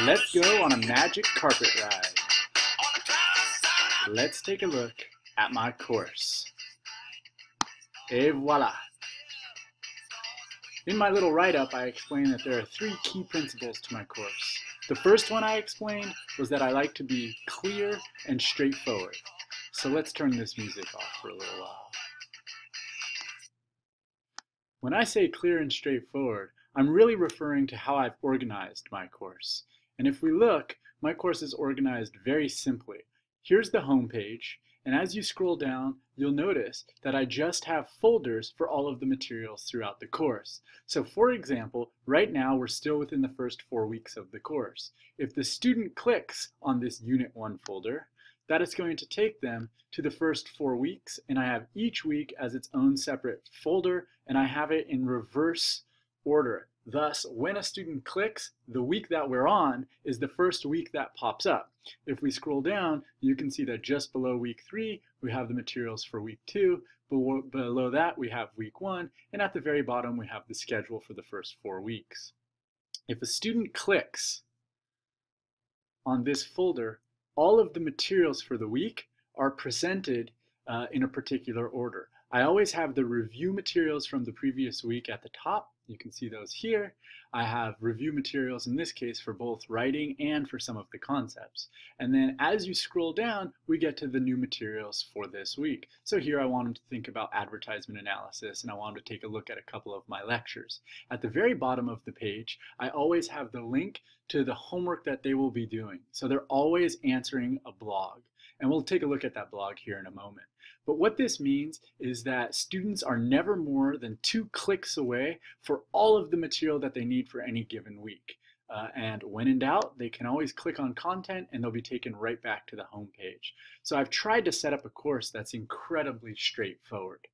Let's go on a magic carpet ride. Let's take a look at my course. Et voila! In my little write-up, I explained that there are 3 key principles to my course. The first one I explained was that I like to be clear and straightforward. So let's turn this music off for a little while. When I say clear and straightforward, I'm really referring to how I've organized my course. And if we look, my course is organized very simply. Here's the home page, and as you scroll down, you'll notice that I just have folders for all of the materials throughout the course. So for example, right now we're still within the first 4 weeks of the course. If the student clicks on this Unit 1 folder, that is going to take them to the first 4 weeks, and I have each week as its own separate folder, and I have it in reverse order. Thus, when a student clicks, the week that we're on is the first week that pops up. If we scroll down, you can see that just below week 3, we have the materials for week 2. Below that, we have week 1, and at the very bottom, we have the schedule for the first 4 weeks. If a student clicks on this folder, all of the materials for the week are presented in a particular order. I always have the review materials from the previous week at the top. You can see those here. I have review materials in this case for both writing and for some of the concepts. And then as you scroll down, we get to the new materials for this week. So here I want them to think about advertisement analysis, and I want them to take a look at a couple of my lectures. At the very bottom of the page, I always have the link to the homework that they will be doing. So they're always answering a blog. And we'll take a look at that blog here in a moment. But what this means is that students are never more than 2 clicks away for all of the material that they need for any given week. And when in doubt, they can always click on content and they'll be taken right back to the home page. So I've tried to set up a course that's incredibly straightforward.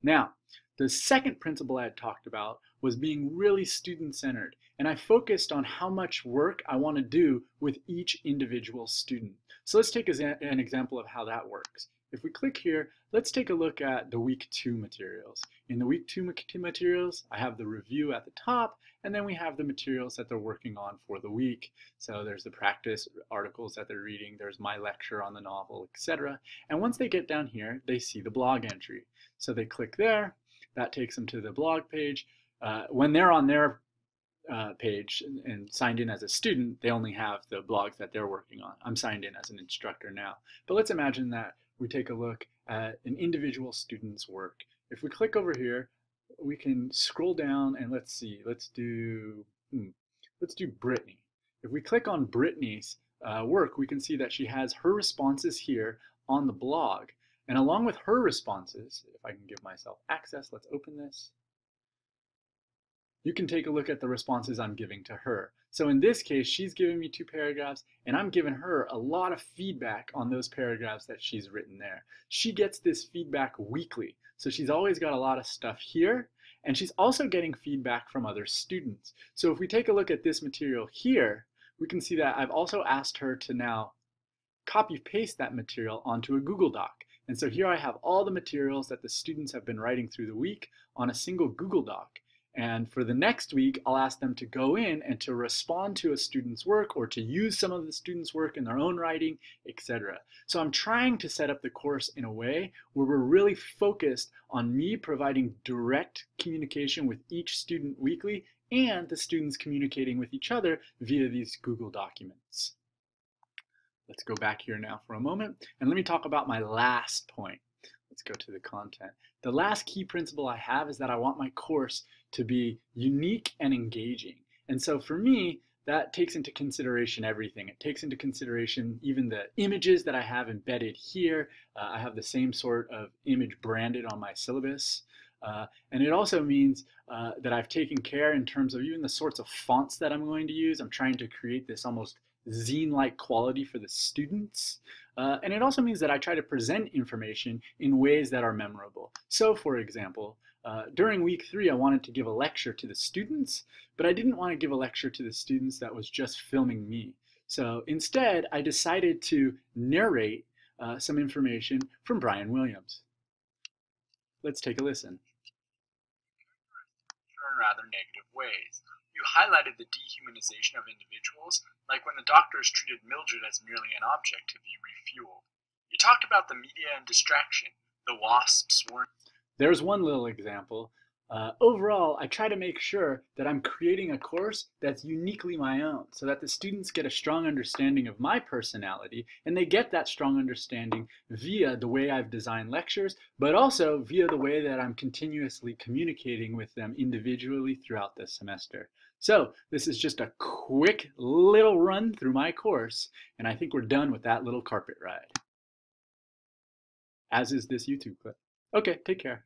Now, the second principle I had talked about was being really student-centered, and I focused on how much work I want to do with each individual student. So let's take an example of how that works. If we click here, let's take a look at the week 2 materials. In the week 2 materials, I have the review at the top, and then we have the materials that they're working on for the week. So there's the practice articles that they're reading, there's my lecture on the novel, etc. And once they get down here, they see the blog entry. So they click there, that takes them to the blog page. When they're on their page and signed in as a student, they only have the blogs that they're working on. I'm signed in as an instructor now. But let's imagine that we take a look at an individual student's work. If we click over here, we can scroll down and let's see, let's do Brittany. If we click on Brittany's work, we can see that she has her responses here on the blog. And along with her responses, if I can give myself access, let's open this. You can take a look at the responses I'm giving to her. So in this case, she's giving me 2 paragraphs, and I'm giving her a lot of feedback on those paragraphs that she's written there. She gets this feedback weekly, so she's always got a lot of stuff here, and she's also getting feedback from other students. So if we take a look at this material here, we can see that I've also asked her to now copy-paste that material onto a Google Doc. And so here I have all the materials that the students have been writing through the week on a single Google Doc. And for the next week, I'll ask them to go in and to respond to a student's work or to use some of the student's work in their own writing, etc. So I'm trying to set up the course in a way where we're really focused on me providing direct communication with each student weekly and the students communicating with each other via these Google documents. Let's go back here now for a moment, and let me talk about my last point. Let's go to the content. The last key principle I have is that I want my course to be unique and engaging. And so for me, that takes into consideration everything. It takes into consideration even the images that I have embedded here. I have the same sort of image branded on my syllabus. And it also means that I've taken care in terms of even the sorts of fonts that I'm going to use. I'm trying to create this almost zine-like quality for the students. And it also means that I try to present information in ways that are memorable. So for example, during week 3, I wanted to give a lecture to the students, but I didn't want to give a lecture to the students that was just filming me. So instead, I decided to narrate some information from Brian Williams. Let's take a listen. In rather negative ways. You You highlighted the dehumanization of individuals, like when the doctors treated Mildred as merely an object to be refueled. You talked about the media and distraction. The wasps weren't. There's one little example. Overall, I try to make sure that I'm creating a course that's uniquely my own so that the students get a strong understanding of my personality, and they get that strong understanding via the way I've designed lectures, but also via the way that I'm continuously communicating with them individually throughout the semester. So this is just a quick little run through my course, and I think we're done with that little carpet ride. As is this YouTube clip. Okay, take care.